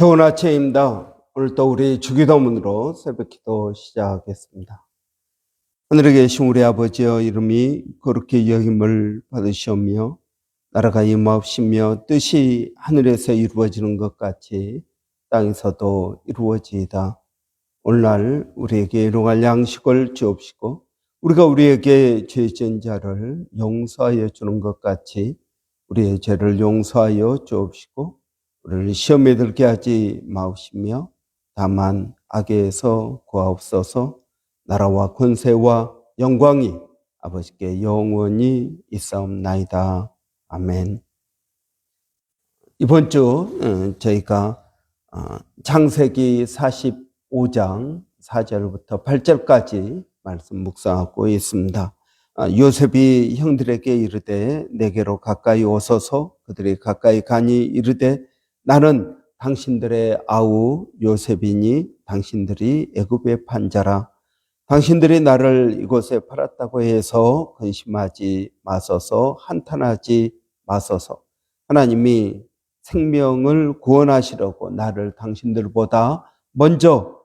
좋은 아침입니다. 오늘도 우리 주기도문으로 새벽기도 시작하겠습니다. 하늘에 계신 우리 아버지여, 이름이 거룩히 여김을 받으시오며 나라가 임하옵시며 뜻이 하늘에서 이루어지는 것 같이 땅에서도 이루어지이다. 오늘날 우리에게 일용할 양식을 주옵시고 우리가 우리에게 죄 지은 자를 용서하여 주는 것 같이 우리의 죄를 용서하여 주옵시고 우리를 시험에 들게 하지 마옵시며 다만 악에서 구하옵소서. 나라와 권세와 영광이 아버지께 영원히 있사옵나이다. 아멘. 이번 주 저희가 창세기 45장 4절부터 8절까지 말씀 묵상하고 있습니다. 요셉이 형들에게 이르되 내게로 가까이 오소서. 그들이 가까이 가니 이르되 나는 당신들의 아우 요셉이니 당신들이 애굽의 판자라. 당신들이 나를 이곳에 팔았다고 해서 근심하지 마소서. 한탄하지 마소서. 하나님이 생명을 구원하시려고 나를 당신들보다 먼저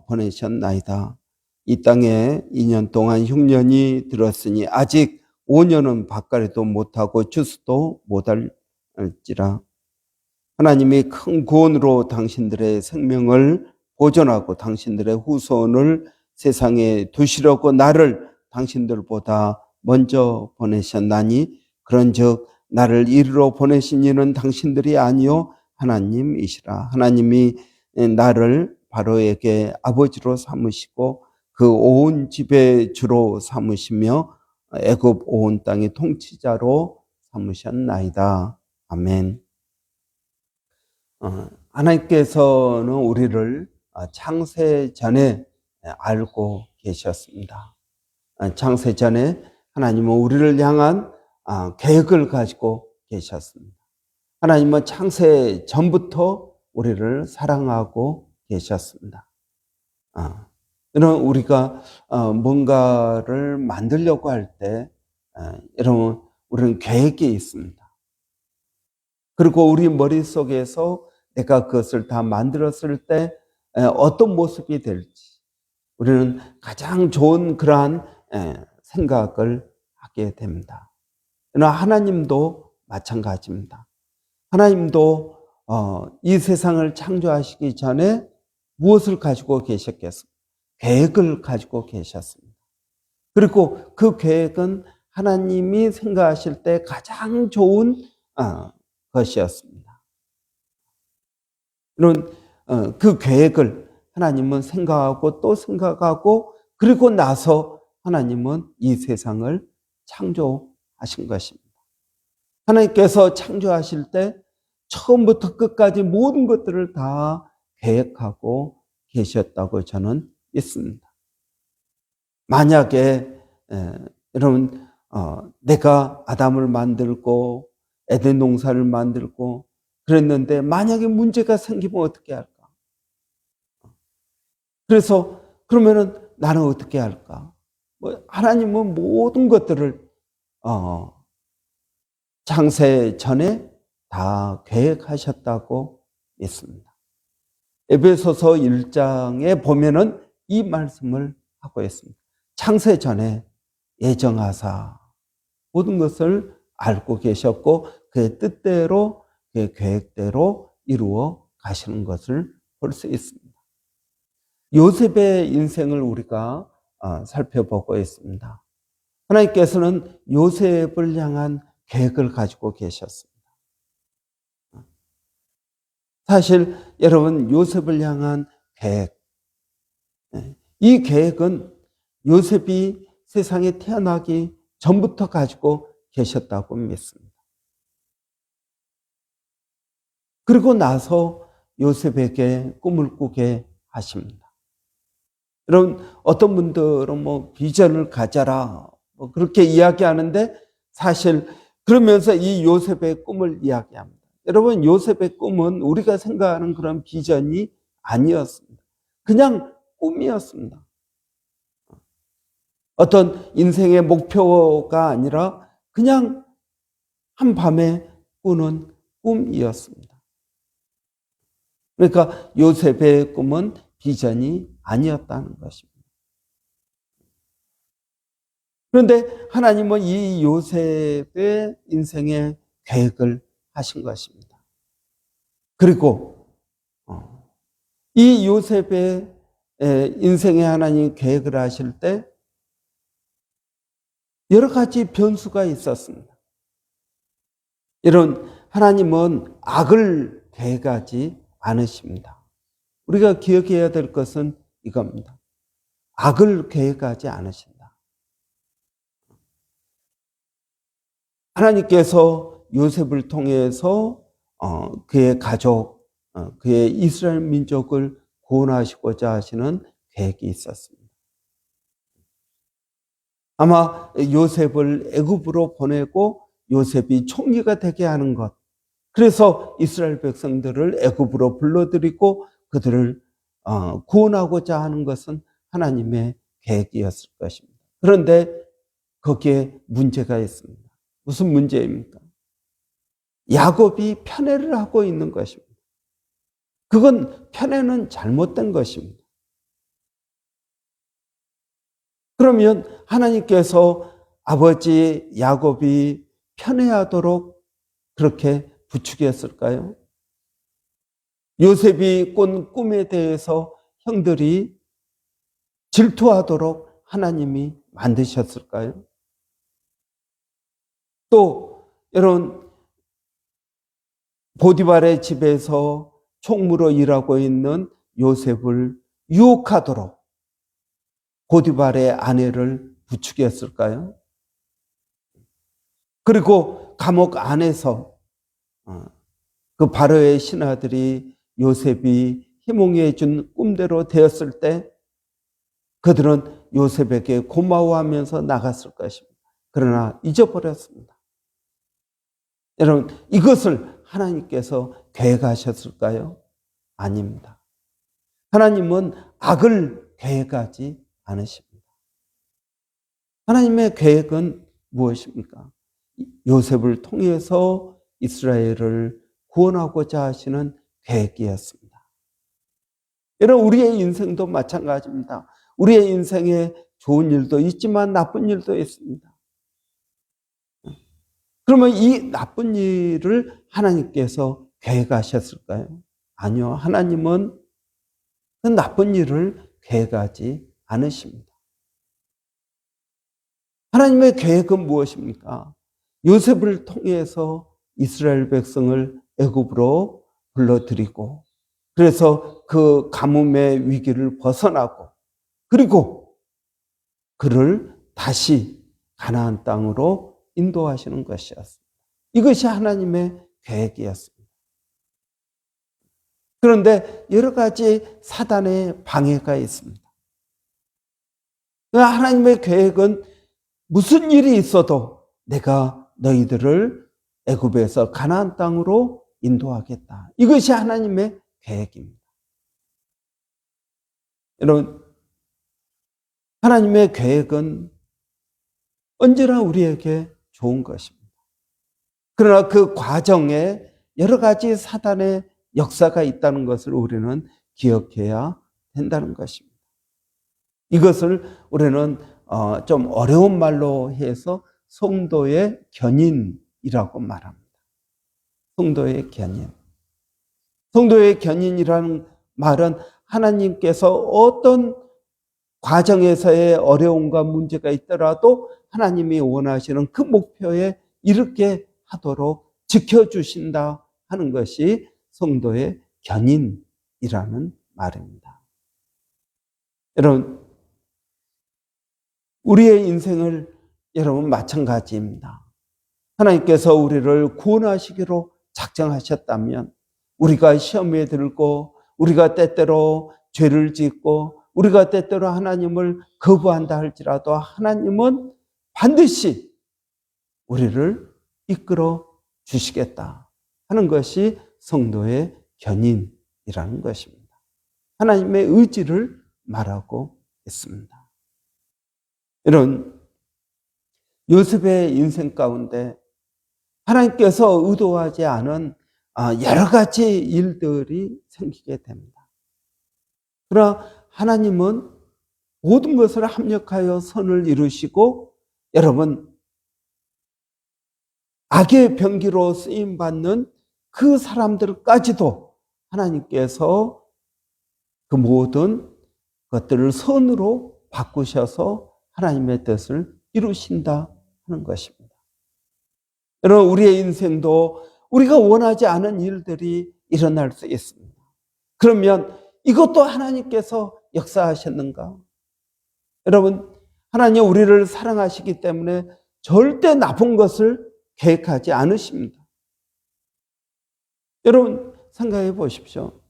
보내셨나이다. 이 땅에 2년 동안 흉년이 들었으니 아직 5년은 밭갈이도 못하고 추수도 못할지라. 하나님이 큰 구원으로 당신들의 생명을 보존하고 당신들의 후손을 세상에 두시려고 나를 당신들보다 먼저 보내셨나니 그런즉 나를 이리로 보내신 이는 당신들이 아니요 하나님이시라. 하나님이 나를 바로에게 아버지로 삼으시고 그 온 집의 주로 삼으시며 애굽 온 땅의 통치자로 삼으셨나이다. 아멘. 하나님께서는 우리를 창세 전에 알고 계셨습니다. 창세 전에 하나님은 우리를 향한 계획을 가지고 계셨습니다. 하나님은 창세 전부터 우리를 사랑하고 계셨습니다. 이런 우리가 뭔가를 만들려고 할 때 여러분 우리는 계획이 있습니다. 그리고 우리 머릿속에서 내가 그것을 다 만들었을 때 어떤 모습이 될지 우리는 가장 좋은 그러한 생각을 하게 됩니다. 그러나 하나님도 마찬가지입니다. 하나님도 이 세상을 창조하시기 전에 무엇을 가지고 계셨겠습니까? 계획을 가지고 계셨습니다. 그리고 그 계획은 하나님이 생각하실 때 가장 좋은 것이었습니다. 이런 그 계획을 하나님은 생각하고 또 생각하고 그리고 나서 하나님은 이 세상을 창조하신 것입니다. 하나님께서 창조하실 때 처음부터 끝까지 모든 것들을 다 계획하고 계셨다고 저는 믿습니다. 만약에 여러분 내가 아담을 만들고 에덴 동산을 만들고 그랬는데 만약에 문제가 생기면 어떻게 할까? 그래서 그러면은 나는 어떻게 할까? 하나님은 모든 것들을 창세 전에 다 계획하셨다고 믿습니다. 에베소서 1장에 보면은 이 말씀을 하고 있습니다. 창세 전에 예정하사 모든 것을 알고 계셨고 그의 뜻대로 그의 계획대로 이루어 가시는 것을 볼 수 있습니다. 요셉의 인생을 우리가 살펴보고 있습니다. 하나님께서는 요셉을 향한 계획을 가지고 계셨습니다. 사실 여러분 요셉을 향한 계획, 이 계획은 요셉이 세상에 태어나기 전부터 가지고 계셨다고 믿습니다. 그리고 나서 요셉에게 꿈을 꾸게 하십니다. 여러분 어떤 분들은 비전을 가져라 그렇게 이야기하는데 사실 그러면서 이 요셉의 꿈을 이야기합니다. 여러분 요셉의 꿈은 우리가 생각하는 그런 비전이 아니었습니다. 그냥 꿈이었습니다. 어떤 인생의 목표가 아니라 그냥 한밤에 꾸는 꿈이었습니다. 그러니까 요셉의 꿈은 비전이 아니었다는 것입니다. 그런데 하나님은 이 요셉의 인생의 계획을 하신 것입니다. 그리고 이 요셉의 인생에 하나님 계획을 하실 때 여러 가지 변수가 있었습니다. 이런 하나님은 악을 계획하지 않으십니다. 우리가 기억해야 될 것은 이겁니다. 악을 계획하지 않으신다. 하나님께서 요셉을 통해서 그의 가족, 그의 이스라엘 민족을 구원하시고자 하시는 계획이 있었습니다. 아마 요셉을 애굽으로 보내고 요셉이 총리가 되게 하는 것, 그래서 이스라엘 백성들을 애굽으로 불러들이고 그들을 구원하고자 하는 것은 하나님의 계획이었을 것입니다. 그런데 거기에 문제가 있습니다. 무슨 문제입니까? 야곱이 편애를 하고 있는 것입니다. 그건 편애는 잘못된 것입니다. 그러면 하나님께서 아버지 야곱이 편애하도록 그렇게 부추겼을까요? 요셉이 꾼 꿈에 대해서 형들이 질투하도록 하나님이 만드셨을까요? 또 여러분, 보디발의 집에서 총무로 일하고 있는 요셉을 유혹하도록 보디발의 아내를 부추겼을까요? 그리고 감옥 안에서 그 바로의 신하들이 요셉이 희몽해 준 꿈대로 되었을 때 그들은 요셉에게 고마워하면서 나갔을 것입니다. 그러나 잊어버렸습니다. 여러분, 이것을 하나님께서 계획하셨을까요? 아닙니다. 하나님은 악을 계획하지 않으십니다. 하나님의 계획은 무엇입니까? 요셉을 통해서 이스라엘을 구원하고자 하시는 계획이었습니다. 여러분, 우리의 인생도 마찬가지입니다. 우리의 인생에 좋은 일도 있지만 나쁜 일도 있습니다. 그러면 이 나쁜 일을 하나님께서 계획하셨을까요? 아니요. 하나님은 그 나쁜 일을 계획하지 않으십니다. 하나님의 계획은 무엇입니까? 요셉을 통해서 이스라엘 백성을 애굽으로 불러들이고 그래서 그 가뭄의 위기를 벗어나고 그리고 그를 다시 가나안 땅으로 인도하시는 것이었습니다. 이것이 하나님의 계획이었습니다. 그런데 여러 가지 사단의 방해가 있습니다. 하나님의 계획은 무슨 일이 있어도 내가 너희들을 애굽에서 가나안 땅으로 인도하겠다. 이것이 하나님의 계획입니다. 여러분, 하나님의 계획은 언제나 우리에게 좋은 것입니다. 그러나 그 과정에 여러 가지 사단의 역사가 있다는 것을 우리는 기억해야 된다는 것입니다. 이것을 우리는 좀 어려운 말로 해서 성도의 견인이라고 말합니다. 성도의 견인. 성도의 견인이라는 말은 하나님께서 어떤 과정에서의 어려움과 문제가 있더라도 하나님이 원하시는 그 목표에 이르게 하도록 지켜주신다 하는 것이 성도의 견인이라는 말입니다. 여러분, 우리의 인생을 여러분 마찬가지입니다. 하나님께서 우리를 구원하시기로 작정하셨다면 우리가 시험에 들고 우리가 때때로 죄를 짓고 우리가 때때로 하나님을 거부한다 할지라도 하나님은 반드시 우리를 이끌어 주시겠다 하는 것이 성도의 견인이라는 것입니다. 하나님의 의지를 말하고 있습니다. 이런 요셉의 인생 가운데 하나님께서 의도하지 않은 여러 가지 일들이 생기게 됩니다. 그러나 하나님은 모든 것을 합력하여 선을 이루시고, 여러분, 악의 병기로 쓰임받는 그 사람들까지도 하나님께서 그 모든 것들을 선으로 바꾸셔서 하나님의 뜻을 이루신다 하는 것입니다. 여러분, 우리의 인생도 우리가 원하지 않은 일들이 일어날 수 있습니다. 그러면 이것도 하나님께서 역사하셨는가? 여러분, 하나님 우리를 사랑하시기 때문에 절대 나쁜 것을 계획하지 않으십니다. 여러분, 생각해 보십시오.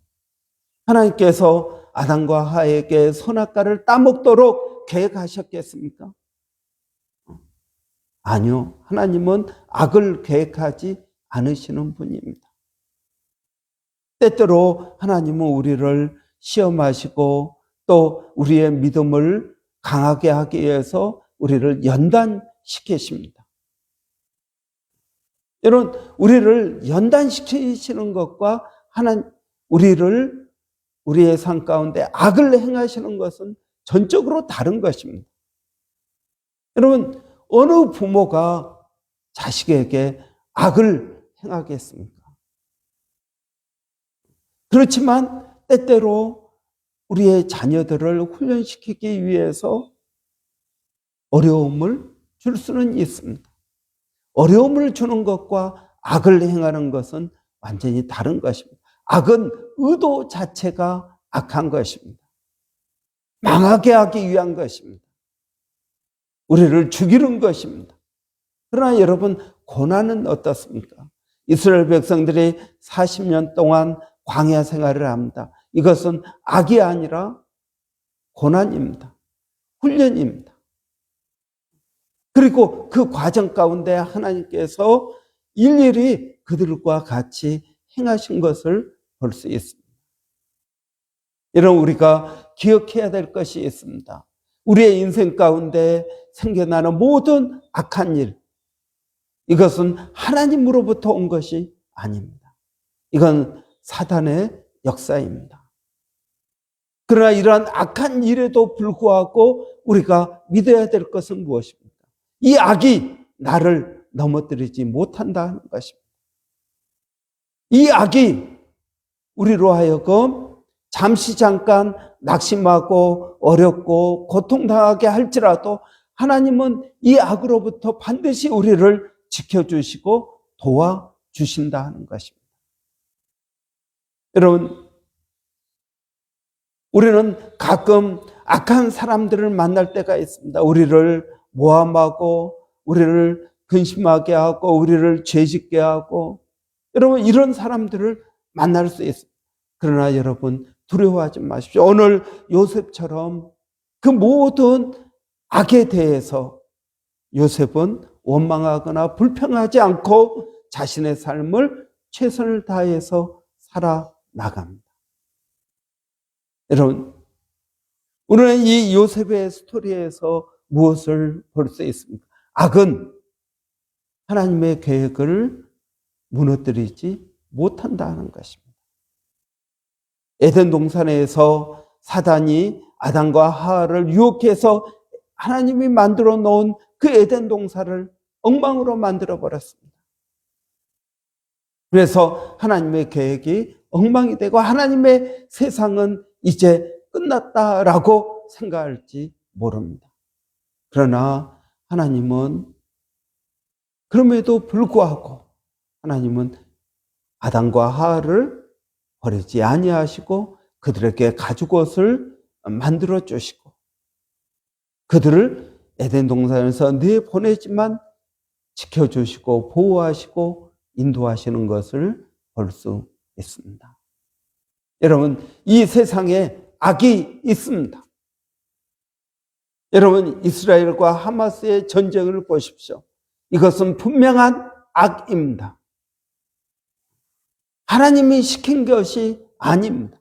하나님께서 아담과 하와에게 선악과를 따먹도록 계획하셨겠습니까? 아니요. 하나님은 악을 계획하지 않으시는 분입니다. 때때로 하나님은 우리를 시험하시고 또 우리의 믿음을 강하게 하기 위해서 우리를 연단시키십니다. 여러분, 우리를 연단시키시는 것과 우리의 삶 가운데 악을 행하시는 것은 전적으로 다른 것입니다. 여러분, 어느 부모가 자식에게 악을 행하겠습니까? 그렇지만 때때로 우리의 자녀들을 훈련시키기 위해서 어려움을 줄 수는 있습니다. 어려움을 주는 것과 악을 행하는 것은 완전히 다른 것입니다. 악은 의도 자체가 악한 것입니다. 망하게 하기 위한 것입니다. 우리를 죽이는 것입니다. 그러나 여러분, 고난은 어떻습니까? 이스라엘 백성들이 40년 동안 광야 생활을 합니다. 이것은 악이 아니라 고난입니다. 훈련입니다. 그리고 그 과정 가운데 하나님께서 일일이 그들과 같이 행하신 것을 볼 수 있습니다. 여러분, 우리가 기억해야 될 것이 있습니다. 우리의 인생 가운데 생겨나는 모든 악한 일, 이것은 하나님으로부터 온 것이 아닙니다. 이건 사단의 역사입니다. 그러나 이러한 악한 일에도 불구하고 우리가 믿어야 될 것은 무엇입니까? 이 악이 나를 넘어뜨리지 못한다는 것입니다. 이 악이 우리로 하여금 잠시 잠깐 낙심하고 어렵고 고통당하게 할지라도 하나님은 이 악으로부터 반드시 우리를 지켜주시고 도와주신다 하는 것입니다. 여러분, 우리는 가끔 악한 사람들을 만날 때가 있습니다. 우리를 모함하고 우리를 근심하게 하고 우리를 죄짓게 하고, 여러분, 이런 사람들을 만날 수 있습니다. 그러나 여러분, 두려워하지 마십시오. 오늘 요셉처럼 그 모든 악에 대해서 요셉은 원망하거나 불평하지 않고 자신의 삶을 최선을 다해서 살아나갑니다. 여러분, 우리는 이 요셉의 스토리에서 무엇을 볼 수 있습니까? 악은 하나님의 계획을 무너뜨리지 못한다는 것입니다. 에덴 동산에서 사단이 아담과 하와를 유혹해서 하나님이 만들어 놓은 그 에덴 동산을 엉망으로 만들어 버렸습니다. 그래서 하나님의 계획이 엉망이 되고 하나님의 세상은 이제 끝났다라고 생각할지 모릅니다. 그러나 하나님은 그럼에도 불구하고 하나님은 아담과 하와를 버리지 아니하시고 그들에게 가죽옷을 만들어 주시고 그들을 에덴 동산에서 내보내지만 지켜주시고 보호하시고 인도하시는 것을 볼 수 있습니다. 여러분, 이 세상에 악이 있습니다. 여러분, 이스라엘과 하마스의 전쟁을 보십시오. 이것은 분명한 악입니다. 하나님이 시킨 것이 아닙니다.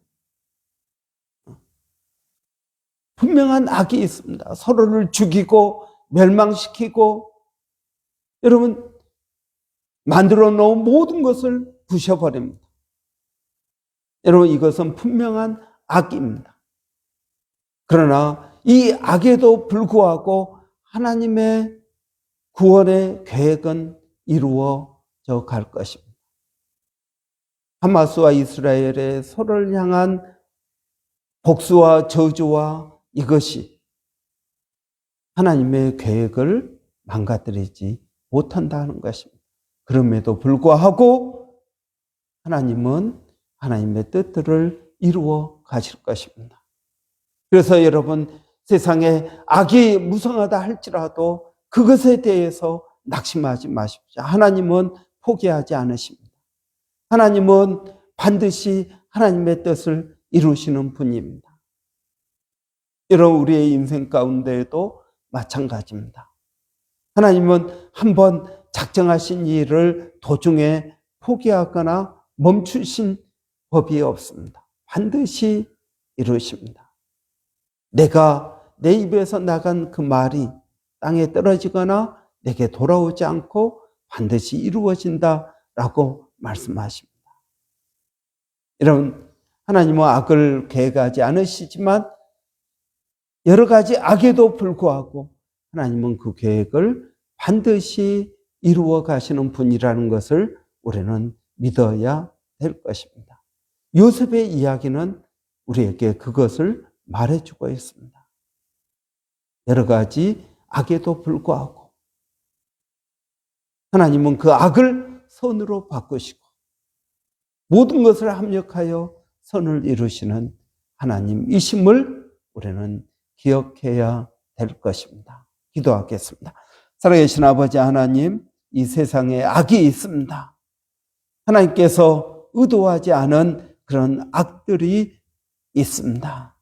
분명한 악이 있습니다. 서로를 죽이고 멸망시키고, 여러분, 만들어 놓은 모든 것을 부셔버립니다. 여러분, 이것은 분명한 악입니다. 그러나 이 악에도 불구하고 하나님의 구원의 계획은 이루어져 갈 것입니다. 하마스와 이스라엘의 서로를 향한 복수와 저주와 이것이 하나님의 계획을 망가뜨리지 못한다는 것입니다. 그럼에도 불구하고 하나님은 하나님의 뜻들을 이루어 가실 것입니다. 그래서 여러분, 세상에 악이 무성하다 할지라도 그것에 대해서 낙심하지 마십시오. 하나님은 포기하지 않으십니다. 하나님은 반드시 하나님의 뜻을 이루시는 분입니다. 여러분, 우리의 인생 가운데에도 마찬가지입니다. 하나님은 한번 작정하신 일을 도중에 포기하거나 멈추신 법이 없습니다. 반드시 이루십니다. 내가 내 입에서 나간 그 말이 땅에 떨어지거나 내게 돌아오지 않고 반드시 이루어진다라고 말씀하십니다. 여러분, 하나님은 악을 계획하지 않으시지만 여러 가지 악에도 불구하고 하나님은 그 계획을 반드시 이루어 가시는 분이라는 것을 우리는 믿어야 될 것입니다. 요셉의 이야기는 우리에게 그것을 말해주고 있습니다. 여러 가지 악에도 불구하고 하나님은 그 악을 선으로 바꾸시고 모든 것을 합력하여 선을 이루시는 하나님이심을 우리는 기억해야 될 것입니다. 기도하겠습니다. 살아계신 아버지 하나님, 이 세상에 악이 있습니다. 하나님께서 의도하지 않은 그런 악들이 있습니다.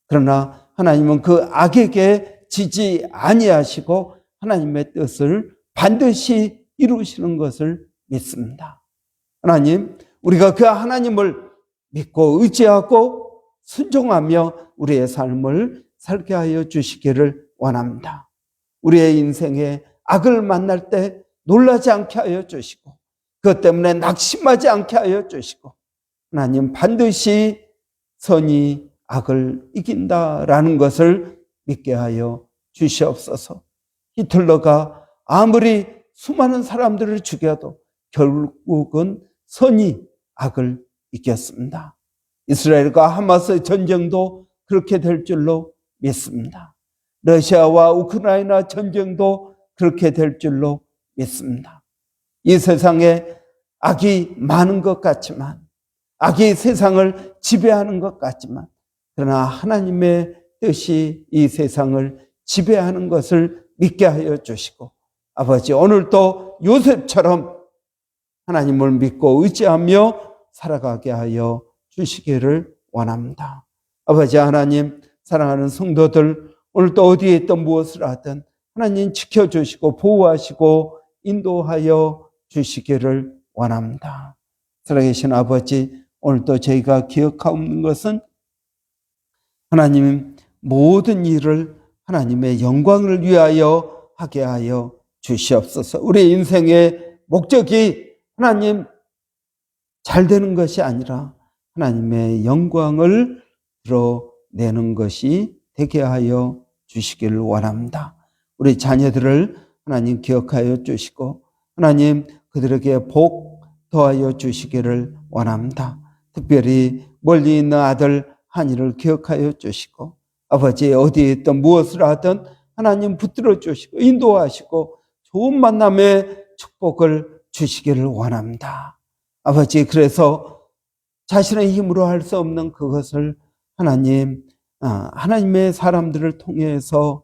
그러나 하나님은 그 악에게 지지 아니하시고 하나님의 뜻을 반드시 이루시는 것을 믿습니다. 하나님, 우리가 그 하나님을 믿고 의지하고 순종하며 우리의 삶을 살게 하여 주시기를 원합니다. 우리의 인생에 악을 만날 때 놀라지 않게 하여 주시고 그것 때문에 낙심하지 않게 하여 주시고 하나님, 반드시 선이 악을 이긴다라는 것을 믿게 하여 주시옵소서. 히틀러가 아무리 수많은 사람들을 죽여도 결국은 선이 악을 이겼습니다. 이스라엘과 하마스의 전쟁도 그렇게 될 줄로 믿습니다. 러시아와 우크라이나 전쟁도 그렇게 될 줄로 믿습니다. 이 세상에 악이 많은 것 같지만, 악이 세상을 지배하는 것 같지만, 그러나 하나님의 뜻이 이 세상을 지배하는 것을 믿게 하여 주시고, 아버지, 오늘도 요셉처럼 하나님을 믿고 의지하며 살아가게 하여 주시기를 원합니다. 아버지 하나님, 사랑하는 성도들, 오늘도 어디에 있든 무엇을 하든 하나님 지켜주시고 보호하시고 인도하여 주시기를 원합니다. 살아계신 아버지, 오늘도 저희가 기억하는 것은 하나님 모든 일을 하나님의 영광을 위하여 하게 하여 주시옵소서. 우리 인생의 목적이 하나님 잘 되는 것이 아니라 하나님의 영광을 드러내는 것이 되게 하여 주시기를 원합니다. 우리 자녀들을 하나님 기억하여 주시고 하나님 그들에게 복 더하여 주시기를 원합니다. 특별히 멀리 있는 아들 한이를 기억하여 주시고 아버지 어디에 있든 무엇을 하든 하나님 붙들어 주시고 인도하시고 좋은 만남의 축복을 주시기를 원합니다. 아버지, 그래서 자신의 힘으로 할 수 없는 그것을 하나님의 사람들을 통해서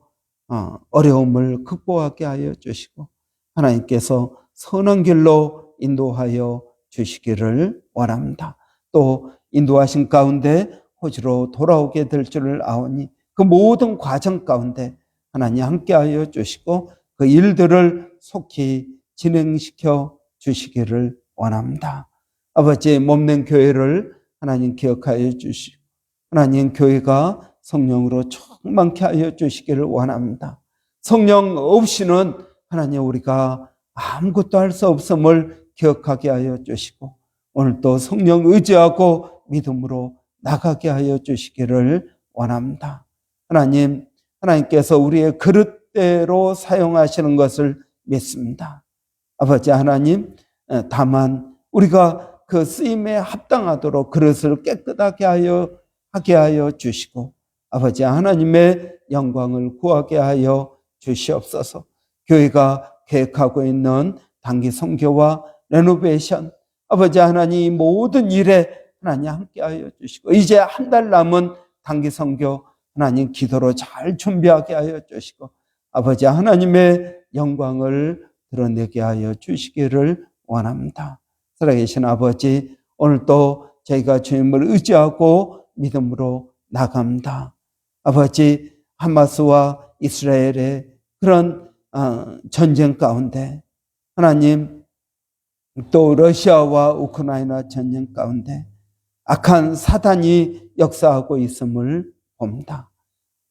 어려움을 극복하게 하여 주시고 하나님께서 선한 길로 인도하여 주시기를 원합니다. 또 인도하신 가운데 호주로 돌아오게 될 줄을 아오니 그 모든 과정 가운데 하나님 함께하여 주시고 그 일들을 속히 진행시켜 주시기를 원합니다. 아버지, 몸된 교회를 하나님 기억하여 주시고 하나님 교회가 성령으로 충만케 하여 주시기를 원합니다. 성령 없이는 하나님 우리가 아무것도 할 수 없음을 기억하게 하여 주시고 오늘도 성령 의지하고 믿음으로 나가게 하여 주시기를 원합니다. 하나님, 하나님께서 우리의 그릇대로 사용하시는 것을 믿습니다. 아버지 하나님, 다만 우리가 그 쓰임에 합당하도록 그릇을 깨끗하게 하게 하여 주시고 아버지 하나님의 영광을 구하게 하여 주시옵소서. 교회가 계획하고 있는 단기 선교와 레노베이션, 아버지 하나님 모든 일에 하나님 함께하여 주시고 이제 한 달 남은 단기 선교 하나님 기도로 잘 준비하게 하여 주시고 아버지 하나님의 영광을 드러내게 하여 주시기를 원합니다. 살아계신 아버지, 오늘도 저희가 주님을 의지하고 믿음으로 나갑니다. 아버지, 하마스와 이스라엘의 그런 전쟁 가운데 하나님, 또 러시아와 우크라이나 전쟁 가운데 악한 사단이 역사하고 있음을 봅니다.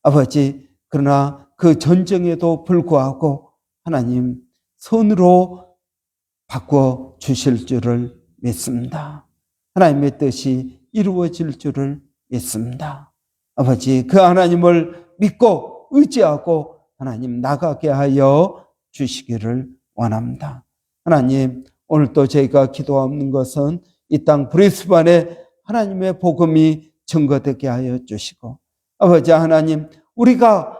아버지, 그러나 그 전쟁에도 불구하고 하나님 선으로 바꿔 주실 줄을 믿습니다. 하나님의 뜻이 이루어질 줄을 믿습니다. 아버지, 그 하나님을 믿고 의지하고 하나님 나가게 하여 주시기를 원합니다. 하나님, 오늘도 저희가 기도하는 것은 이 땅 브리스반에 하나님의 복음이 증거되게 하여 주시고 아버지 하나님, 우리가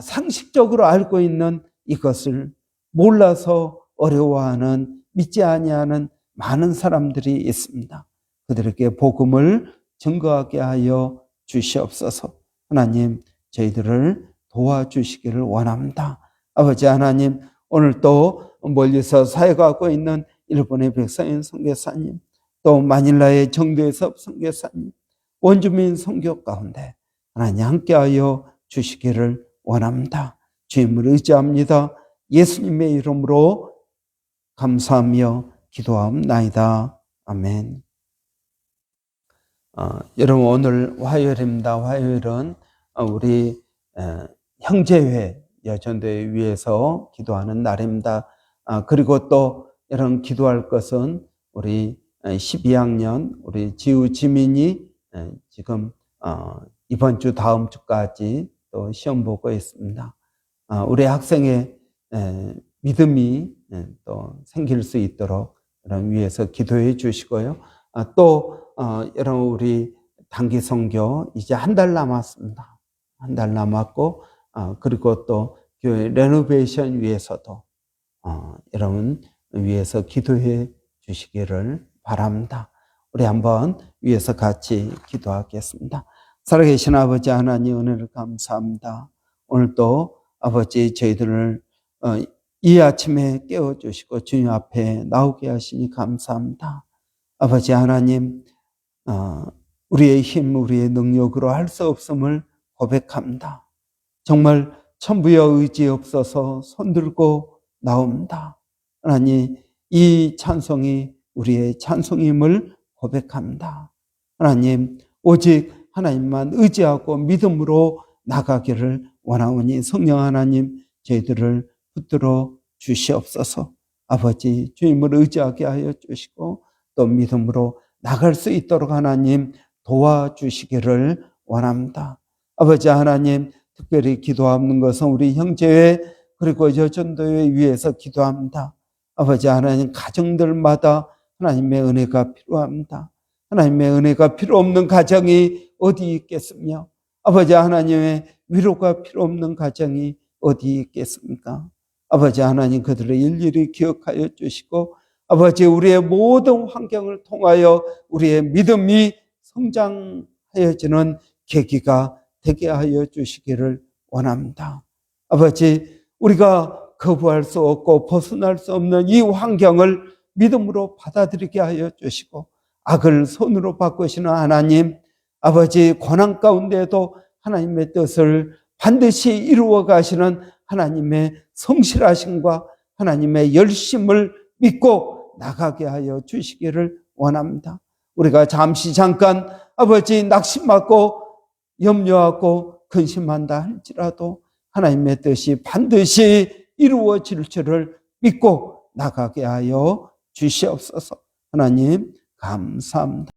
상식적으로 알고 있는 이것을 몰라서 어려워하는, 믿지 아니하는 많은 사람들이 있습니다. 그들에게 복음을 증거하게 하여 주시옵소서. 하나님, 저희들을 도와주시기를 원합니다. 아버지 하나님, 오늘 또 멀리서 사역하고 있는 일본의 백상현 선교사님, 또 마닐라의 정대섭 선교사님, 원주민 선교 가운데 하나님 함께하여 주시기를 원합니다. 주님을 의지합니다. 예수님의 이름으로 감사하며 기도하옵나이다. 아멘. 여러분, 오늘 화요일입니다. 화요일은 우리 형제회 여전도회 위해서 기도하는 날입니다. 그리고 또 여러분 기도할 것은 우리 12학년 우리 지우 지민이 지금 이번 주 다음 주까지 또 시험 보고 있습니다. 우리 학생의 믿음이 또 생길 수 있도록 여러분 위해서 기도해 주시고요. 또 여러분 우리 단기 선교 이제 한 달 남았습니다. 한 달 남았고 그리고 또 교회 레노베이션 위해서도 여러분 위해서 기도해 주시기를 바랍니다. 우리 한번 위해서 같이 기도하겠습니다. 살아계신 아버지 하나님, 은혜를 감사합니다. 오늘도 아버지 저희들을 이 아침에 깨워주시고 주님 앞에 나오게 하시니 감사합니다. 아버지 하나님, 우리의 힘, 우리의 능력으로 할 수 없음을 고백합니다. 정말 천부여 의지 없어서 손들고 나옵니다. 하나님, 이 찬송이 우리의 찬송임을 고백합니다. 하나님, 오직 하나님만 의지하고 믿음으로 나가기를 원하오니 성령 하나님, 저희들을 붙들어 주시옵소서. 아버지, 주님을 의지하게 하여 주시고 또 믿음으로 나갈 수 있도록 하나님 도와주시기를 원합니다. 아버지 하나님, 특별히 기도하는 것은 우리 형제회 그리고 여전도회 위해서 기도합니다. 아버지 하나님, 가정들마다 하나님의 은혜가 필요합니다. 하나님의 은혜가 필요 없는 가정이 어디 있겠으며 아버지 하나님의 위로가 필요 없는 가정이 어디 있겠습니까? 아버지 하나님, 그들을 일일이 기억하여 주시고 아버지, 우리의 모든 환경을 통하여 우리의 믿음이 성장하여지는 계기가 되게 하여 주시기를 원합니다. 아버지, 우리가 거부할 수 없고 벗어날 수 없는 이 환경을 믿음으로 받아들이게 하여 주시고 악을 손으로 바꾸시는 하나님, 아버지, 고난 가운데에도 하나님의 뜻을 반드시 이루어 가시는 하나님의 성실하심과 하나님의 열심을 믿고 나가게 하여 주시기를 원합니다. 우리가 잠깐 아버지 낙심하고 염려하고 근심한다 할지라도 하나님의 뜻이 반드시 이루어질 줄을 믿고 나가게 하여 주시옵소서. 하나님 감사합니다.